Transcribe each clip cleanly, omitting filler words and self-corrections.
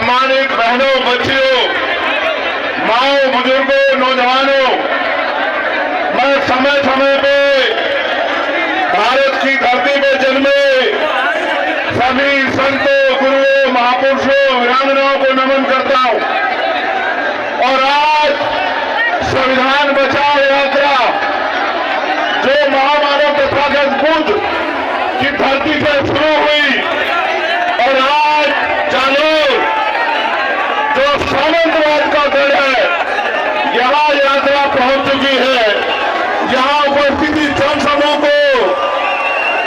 सम्मानित बहनों, बच्चियों, माओ, बुजुर्गों, नौजवानों, मैं समय समय पे भारत की धरती पे जन्मे सभी संतों, गुरुओं, महापुरुषों, वीरांगनाओं को नमन करता हूं। और आज संविधान बचाओ यात्रा जो महामानव तथागत बुद्ध की धरती से शुरू हुई और आज जालोर जो सामंतवाद का गढ़ है, यहां यात्रा पहुंच चुकी है। यहां उपस्थिति जनसमूह को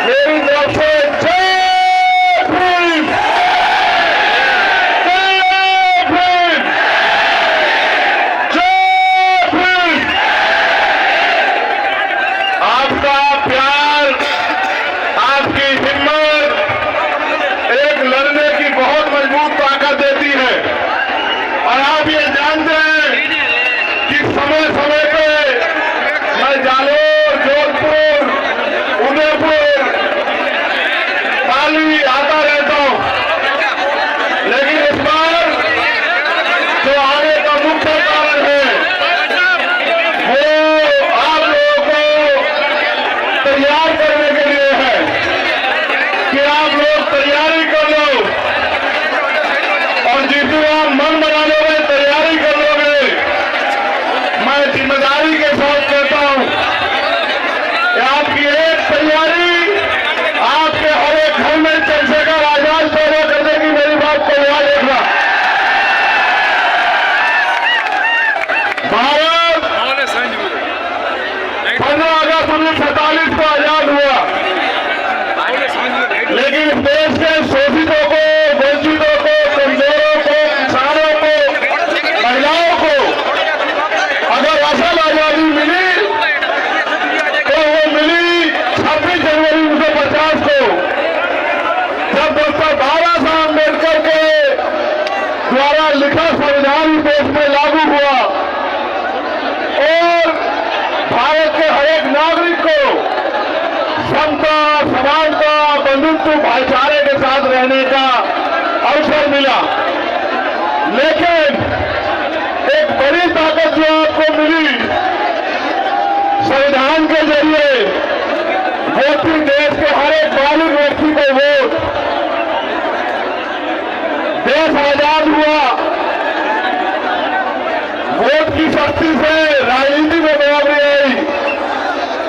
मेरी तरफ से जय भीम, जय भीम, जय भीम। आपका प्यार, आपकी हिम्मत एक लड़ने की बहुत मजबूत ताकत देती है। और आप ये जानते हैं कि समय समय पे मैं जालोर, जोधपुर, उदयपुर, पाली आता रहता हूं, लेकिन इस बार जो आने का मुख्य कारण है वो आप लोगों को तैयार करने के लिए है कि आप लोग तैयारी कर लो और जितनी आप मन बना लोगे, तैयारी कर लोगे। मैं जिम्मेदारी के साथ कहता हूं कि आपकी एक तैयारी आपके हर एक घर में चंद्रशेखर आजाद पैदा कर देगी। मेरी बात को याद रखना। भारत 15 अगस्त 1947 को आजाद हुआ, लेकिन इस देश के शोषितों को, वंचितों को, कमजोरों को, किसानों को, महिलाओं को अगर असल आजादी मिली तो वो मिली 26 जनवरी 1950 को, जब डॉक्टर बाबा साहब अम्बेडकर के द्वारा लिखा संविधान देश में लागू हुआ और भारत के हर एक नागरिक को समता, समानता, बंधुत्व, भाईचारे के साथ रहने का अवसर मिला। लेकिन एक बड़ी ताकत जो आपको मिली संविधान के जरिए, वो थी देश के हर एक बालिग व्यक्ति को वोट। देश आजाद हुआ, वोट की शक्ति से राजनीति में बराबरी आई,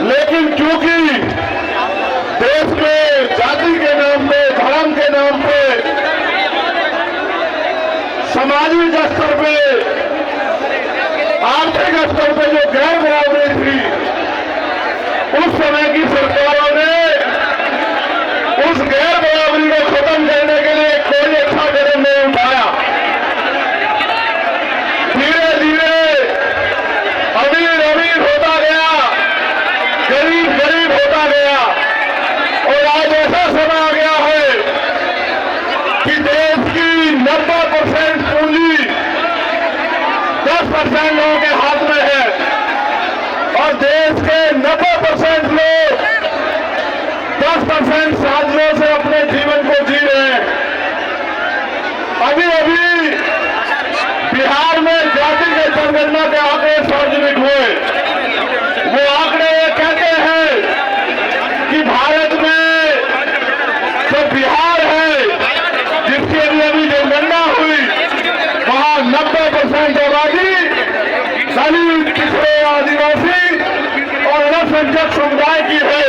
लेकिन क्योंकि देश में जाति के नाम पे, धर्म के नाम पे, सामाजिक स्तर पे, आर्थिक स्तर पे जो गैर बराबरी थी, उस समय की सरकारों ने उस गैर बराबरी को खत्म करने के लिए कोई अच्छा कदम नहीं उठाया। धीरे धीरे अमीर अमीर होता गया, गरीब गरीब होता गया और आज ऐसा समय आ गया है कि देश की 90% पूंजी 10% लोगों के हाथ में है और देश के 90% लोग 10% साधनों से अपने जीवन को जी रहे हैं। अभी अभी बिहार में जाति के जनगणना के आंकड़े सार्वजनिक हुए। वो आंकड़े ये कहते हैं कि भारत में जो बिहार है, जिसकी अभी जनगणना हुई, वहां 90% आबादी दलित, पिछड़े, आदिवासी और अल्पसंख्यक समुदाय की है।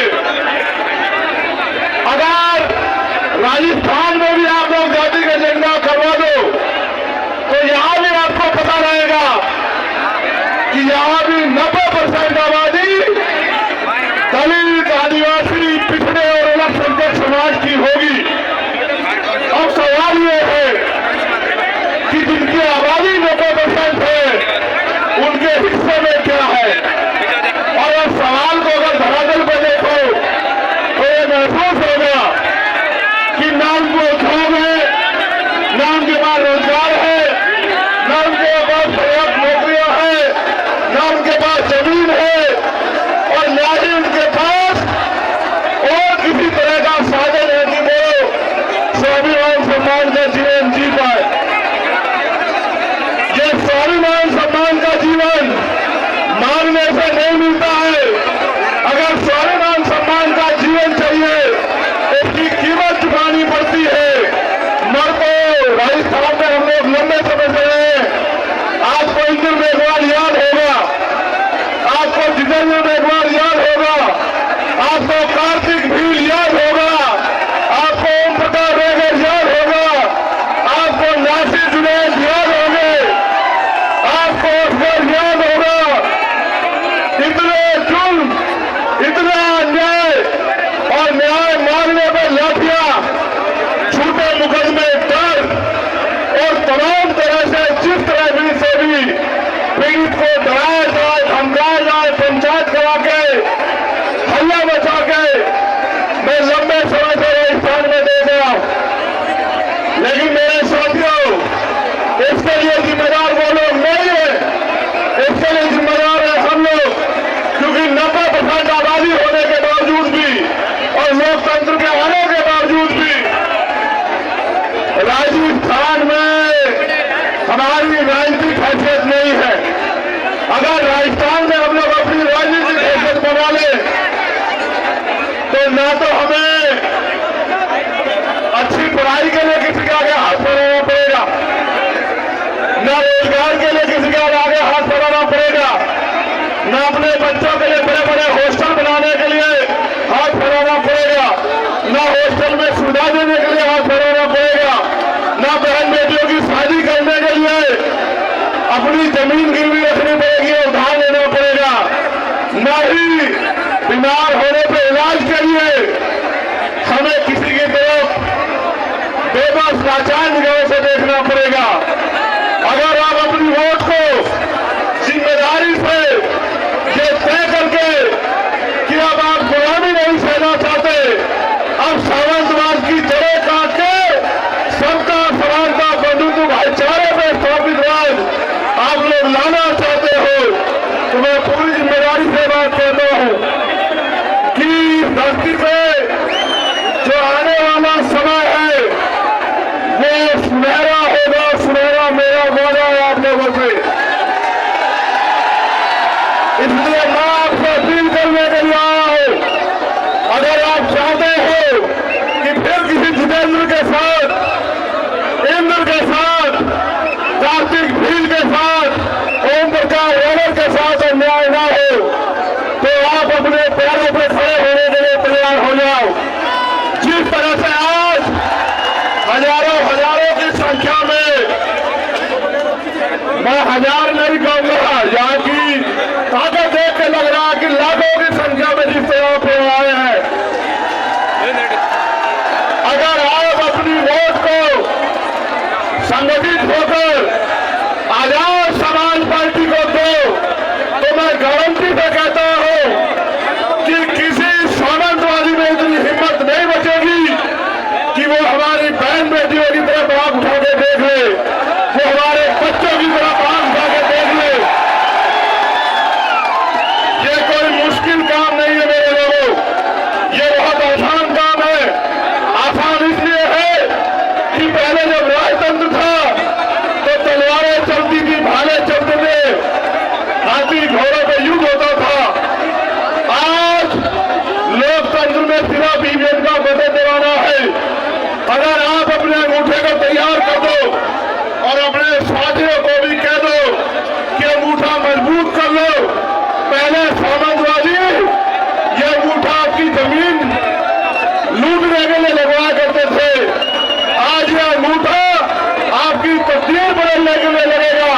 अगर राजस्थान में भी आप लोग जाति का जनगणना करवा दो तो यहां भी आपको पता रहेगा कि यहां भी 90% आबादी दलित, आदिवासी, पिछड़े और अल्पसंख्यक समाज की होगी। अब सवाल ये है कि जिनकी आबादी 90% है, उनके हिस्से में क्या है। और इस सवाल को अगर धरातल पर देखो तो ये महसूस होगा कि नाम को उद्योग है, नाम के बाद रोजगार है, नाम के बाद पर्याप्त नौकरियां हैं, नाम राजस्थान में हमारी राजनीतिक हैसियत नहीं है। अगर राजस्थान में हम लोग अपनी राजनीतिक हैसियत बना ले तो ना तो हमें अच्छी पढ़ाई के लिए किसी के आगे हाथ बढ़ाना पड़ेगा, न रोजगार के लिए किसी के आगे हाथ बढ़ाना पड़ेगा, न अपने बच्चों के लिए बड़े बड़े हॉस्टल बनाने के लिए हाथ बढ़ाना पड़ेगा, न हॉस्टल में सुविधा देने के लिए हाथ बढ़ाना पड़ेगा, न बहन बेटियों की शादी करने के लिए अपनी जमीन गिरवी रखनी पड़ेगी, उधार लेना पड़ेगा, न ही बीमार होने पर इलाज के लिए हमें किसी की तरफ बेबस लाचार निगाहों से देखना पड़ेगा। अगर आप अपनी वोट को जिम्मेदारी से ये तय करके कि अब आप गुलामी नहीं सहना चाहते, अब सामंतवाद की जड़ें काट के सबका समानता बंधुत्व भाईचारे में स्थापित राज आप लोग लाना चाहते हो, तो मैं पूरी जिम्मेदारी से बात करता हूं कि धरती पे जो आने वाला समय है वो सुनहरा होगा, सुनहरा मेरा वादा है आप लोगों से। इसलिए मैं आपसे अपील करने के लिए आया हूं, अगर आप चाहते हो कि फिर किसी जितेंद्र के साथ, इंद्र के साथ, कार्तिक भील के साथ, ओम प्रकाश रावल के साथ अन्याय ना हो, तो आप अपने पैरों पर खड़े होने के लिए तैयार हो जाओ। जिस तरह से आज हजारों की संख्या में, मैं हजार नहीं कहूंगा, यहाँ की ताकत देख के लग रहा है कि लाखों की संख्या में जिस तरह पे आए हैं, अगर आप अपनी वोट को संगठित होकर आजाद समाज पार्टी को दो, तो मैं गारंटी से कहता हूं कि किसी सामंतवादी में इतनी हिम्मत नहीं बचेगी कि वो हमारी बहन बेटियों की तरफ आंख उठा के देख ले, वो हमारे बच्चों की तरफ आंख उठा के देख ले। ये कोई मुश्किल काम नहीं है मेरे लोगों, ये बहुत आसान काम है। आसान इसलिए है कि पहले जब राजतंत्र था तो तलवारें चलती थी, भाले चलते थे, हाथी घोड़ों पे युद्ध होता था। आज लोकतंत्र में सिर्फ ईवीएम का बटन दबाना है। अगर आप अपने अंगूठे को तैयार कर दो और अपने साथियों को भी कह दो कि अंगूठा मजबूत कर लो, पहले सामंतवादी ये अंगूठा आपकी जमीन लूटने के लिए लगवाया करते थे, आज ये अंगूठा आपकी तकदीर बदलने के लिए लगेगा।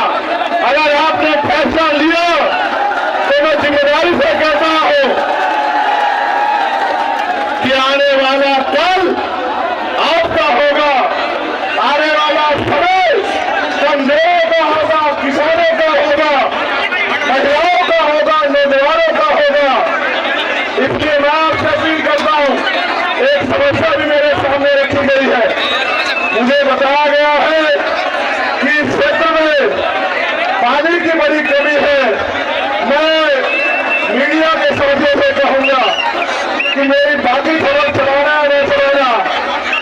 अगर आपने फैसला लिया तो मैं जिम्मेदारी से कहता हूं कि आने वाला कल आपका होगा, आने वाला समय कमजोरों का होगा, किसानों का होगा, महिलाओं का होगा, नौजवानों का होगा। इसलिए मैं आपसे अपील करता हूं, एक समस्या भी मेरे सामने रखी गई है। मुझे बताया गया है कि इस क्षेत्र में पानी की बड़ी कमी है। मैं मीडिया के सोचों से कहूंगा कि मेरी बाकी खबर चलाना है नहीं चलाना,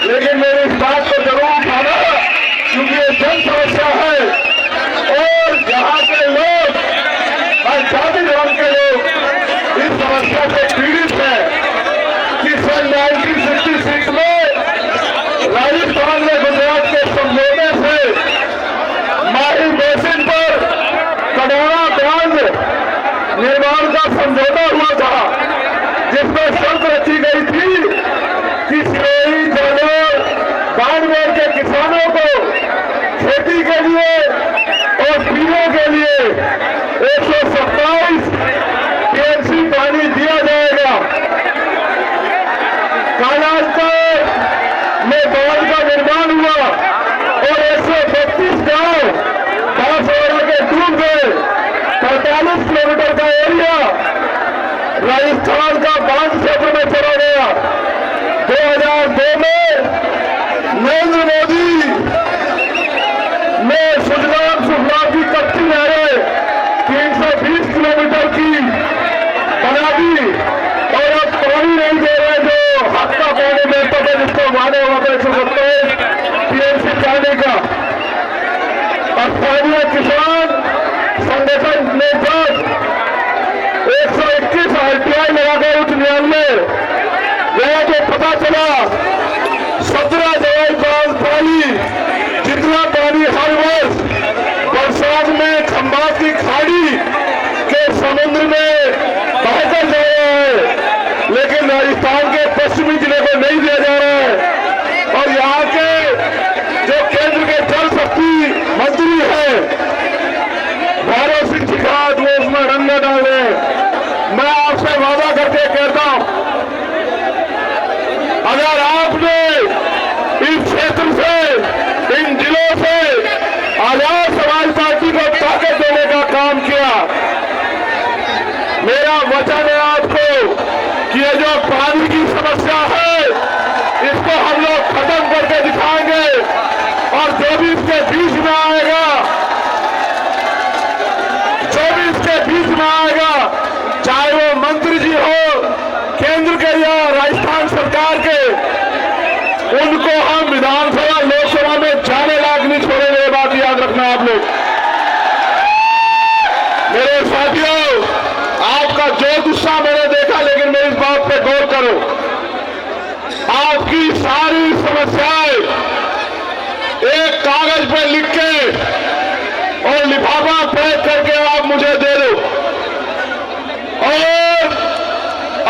लेकिन मेरी इस बात को जरूर उठाना, क्योंकि ये जन समस्या है और यहाँ के लोग, हर जाति धर्म के लोग इस समस्या से पीड़ित है कि सन 1966 में राजस्थान में गुजरात के समझौते से माही बेसिन पर कटौरा बांध निर्माण का समझौता हुआ था, जिसमें शर्त रखी गई थी कि सिरोही, जालौर, बाड़मेर के किसानों को खेती के लिए और पीने के लिए 127 टीएमसी पानी दिया जाएगा। कालांतर में बांध का निर्माण हुआ और 132 गांव बांसवाड़ा के डूब गए। 45 किलोमीटर का एरिया राजस्थान का बांध क्षेत्र में चला गया। 2002 में नरेंद्र मोदी ने सुजलाम सुफलाम की कच्ची नहरें 320 किलोमीटर की बना दी और अब पानी नहीं दे रहे, जो हक का पानी मिलता था, जिसको माने वहां पर 170 टीएमसी बढ़ाने का। स्थानीय किसान संगठन ने जब 121 RTI लगाकर उच्च न्यायालय गया तो पता चला 17 जवाब पानी जितना पानी हर वर्ष बरसात में खंबात की खाड़ी के समुद्र में बहकर जा रहा है, लेकिन राजस्थान के पश्चिमी जिले को नहीं दिया जा रहा है। और यहाँ के जो केंद्र के जल शक्ति मंत्री है भैरव सिंह शिखावत, वो उसमें रंग डाल रहे हैं। मैं आपसे वादा करके कहता हूं, अगर आपने इस क्षेत्र से, इन जिलों से आजाद समाज पार्टी को ताकत देने का काम किया, मेरा वचन है आपको कि ये जो पानी की समस्या है इसको हम लोग खत्म करके दिखाएंगे। और जो भी इसके बीच में आएगा, चाहे वो मंत्री जी हो केंद्र के या राजस्थान सरकार के, उनको हम विधानसभा लोकसभा में जाने लायक नहीं छोड़ेंगे। ये बात याद रखना आप लोग। मेरे साथियों, आपका जो गुस्सा मैंने देखा, लेकिन मेरी इस बात पे गौर करो, आपकी सारी समस्याएं एक कागज पे लिख के और लिफाफा पैक करके आप मुझे दे दो और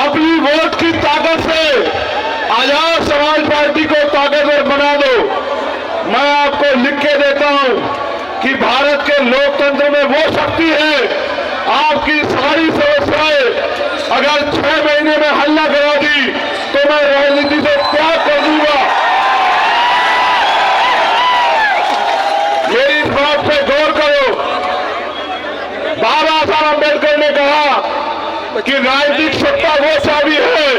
अपनी वोट की ताकत से आजाद समाज पार्टी को ताकतवर बना दो। मैं आपको लिख के देता हूं कि भारत के लोकतंत्र में वो शक्ति है, आपकी सारी समस्याएं अगर 6 महीने में हल न करा दी तो मैं राजनीति से त्याग कर दूंगा। मेरी इस बात पे गौर करो। बाबा साहब अम्बेडकर ने कहा कि राजनीतिक सत्ता वो चाबी है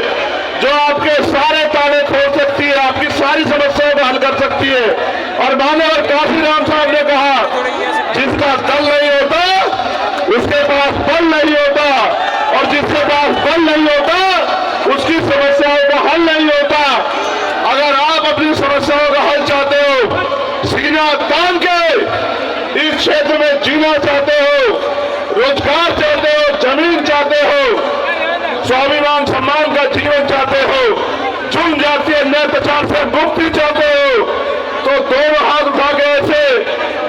जो आपके सारे ताले खोल सकती है, आपकी सारी समस्याओं को हल कर सकती है। और मानव काशीराम साहब ने कहा, जिसका दल नहीं होता उसके पास बल नहीं होता, और जिसके पास बल नहीं होता उसकी समस्याओं का हल नहीं होता। अगर आप अपनी समस्याओं का हल चाहते हो, सीना तान के इस क्षेत्र में जीना चाहते हो, रोजगार चाहते हो, जमीन चाहते हो, स्वाभिमान सम्मान का जीवन चाहते हो, जुर्म जातीय अन्याय प्रचार से मुक्ति चाहते हो, तो दोनों हाथ उठा के ऐसे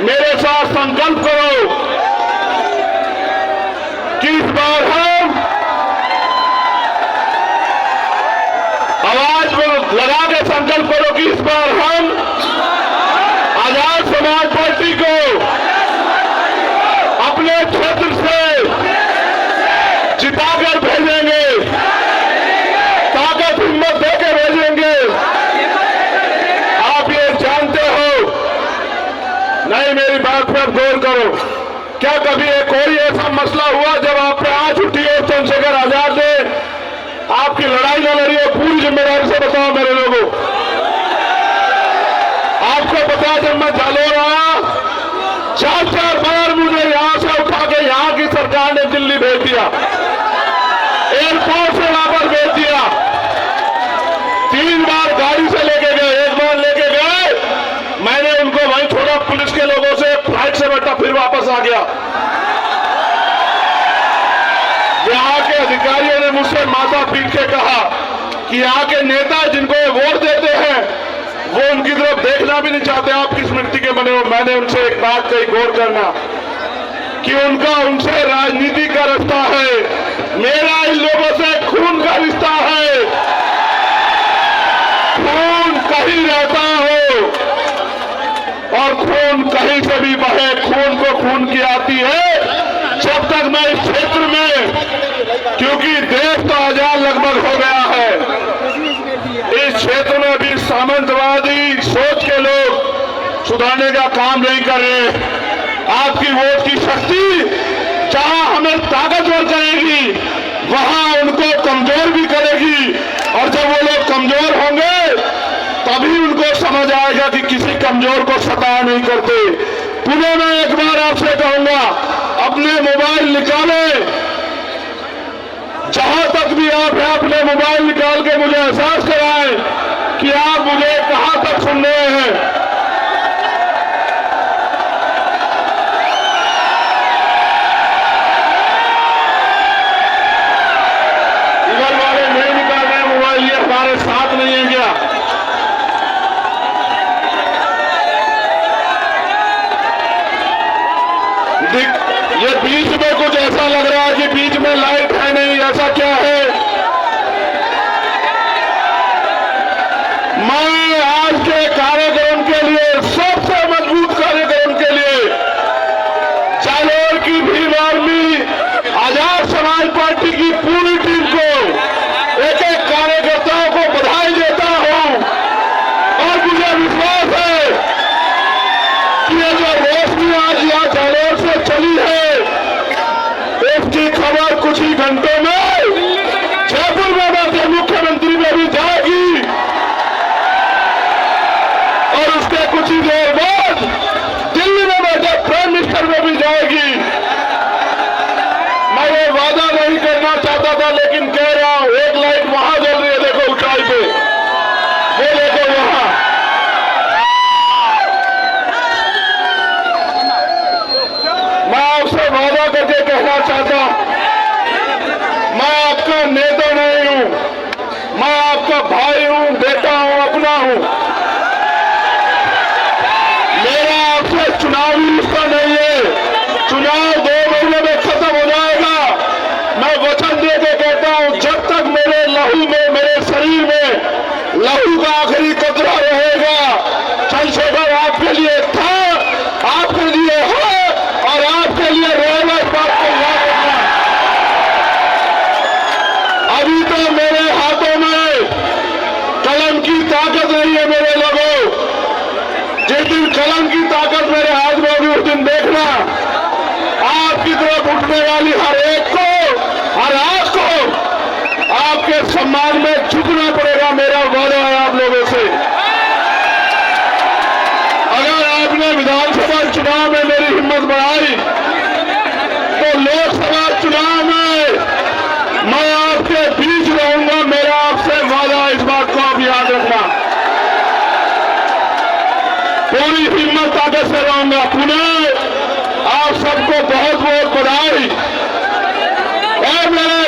मेरे साथ संकल्प करो कि इस बार हम आवाज लगा के संकल्प करो कि इस बार हम आजाद समाज पार्टी को अपने क्षेत्र से जिताकर भेजेंगे, ताकत हिम्मत देकर भेजेंगे। आप ये जानते हो, नहीं मेरी बात पर गौर करो, क्या कभी एक कोई ऐसा मसला हुआ जब आप पे आंच उठी हो चंद्रशेखर आजाद ने आपकी लड़ाई न लड़ी हो? पूरी जिम्मेदारी से बताओ मेरे लोगों। आपको पता है जब मैं जालोर आया 4 बार मुझे यहां से उठा के यहां की सरकार ने दिल्ली भेज दिया, एयरपोर्ट से वापस भेज दिया। 3 बार गाड़ी से लेके गए, 1 बार लेके गए, मैंने उनको वहीं छोड़ा, पुलिस के लोगों से फ्लाइट से बैठा, फिर वापस आ गया। यहाँ के अधिकारियों ने मुझसे माथा पीट के कहा कि यहाँ के नेता जिनको वोट देते हैं वो उनकी तरफ देखना भी नहीं चाहते, आप किस मिट्टी के बने हो। मैंने उनसे एक बात कही, गौर करना, कि उनका उनसे राजनीति का रिश्ता है, मेरा इन लोगों से खून का रिश्ता है। खून कहीं रहता हो और खून कहीं से भी बहे, खून को खून की आती है। जब तक मैं इस क्षेत्र में, क्योंकि देश तो आजाद लगभग हो गया है, इस क्षेत्र में भी सामंतवादी सोच के लोग सुधारने का काम नहीं कर रहे। आपकी वोट की शक्ति जहां हमें ताकतवर करेगी वहां उनको कमजोर भी करेगी, और जब वो लोग कमजोर होंगे तभी उनको समझ आएगा कि किसी कमजोर को सताया नहीं करते। पुनः मैं एक बार आपसे कहूंगा, अपने मोबाइल निकालें, जहां तक भी आप हैं अपने मोबाइल निकाल के मुझे एहसास कराएं कि आप मुझे कहां तक सुन रहे हैं। मैं आज के कार्यक्रम के लिए, सबसे मजबूत कार्यक्रम के लिए जालोर की भीम आर्मी, आजाद समाज पार्टी की पूरी टीम को, एक एक कार्यकर्ताओं को बधाई देता हूं। और मुझे विश्वास है कि ये जो रोशनी आज यहाँ जालोर से चली है, इसकी खबर कुछ ही घंटों में जयपुर में बैठे मुख्यमंत्री में भी जाएगी और उसके कुछ ही देर बाद दिल्ली में बैठे प्राइम मिनिस्टर में भी जाएगी। मैं ये वादा नहीं करना चाहता था, लेकिन कह रहा हूं, एक लाइट वहां जल रही है, देखो ऊंचाई पे, वो देखो वहां। मैं आपसे वादा करके कहना चाहता हूं, मैं आपका नेता नहीं हूं, मैं आपका भाई हूं, बेटा हूं, अपना हूं। मेरा आपसे चुनावी रिश्ता नहीं है। चुनाव 2 महीने में खत्म हो जाएगा। मैं वचन दे के कहता हूं, जब तक मेरे लहू में, मेरे शरीर में लहू का आखिरी कतरा रहेगा, चंद्रशेखर आपके लिए था, आपके लिए है और आपके लिए रहेगा। इस बात को याद रखना। अभी तो मेरे हाथों में कलम की ताकत नहीं है मेरे लोगों। जिस दिन कलम की ताकत मेरे हाथ में होगी, उस दिन देखना आपकी तरफ उठने वाली हर एक को, हर आंख को आपके सम्मान में झुकना पड़ेगा। मेरा वादा है आप लोगों से। अगर आपने विधानसभा चुनाव में मेरी हिम्मत बढ़ाई, तो लोकसभा चुनाव में मैं आपके बीच रहूंगा। मेरा आपसे वादा है, इस बात को आप याद रखना। पूरी हिम्मत ताकत से रहूंगा। पुनः आप सबको बहुत बहुत बधाई। और मेरे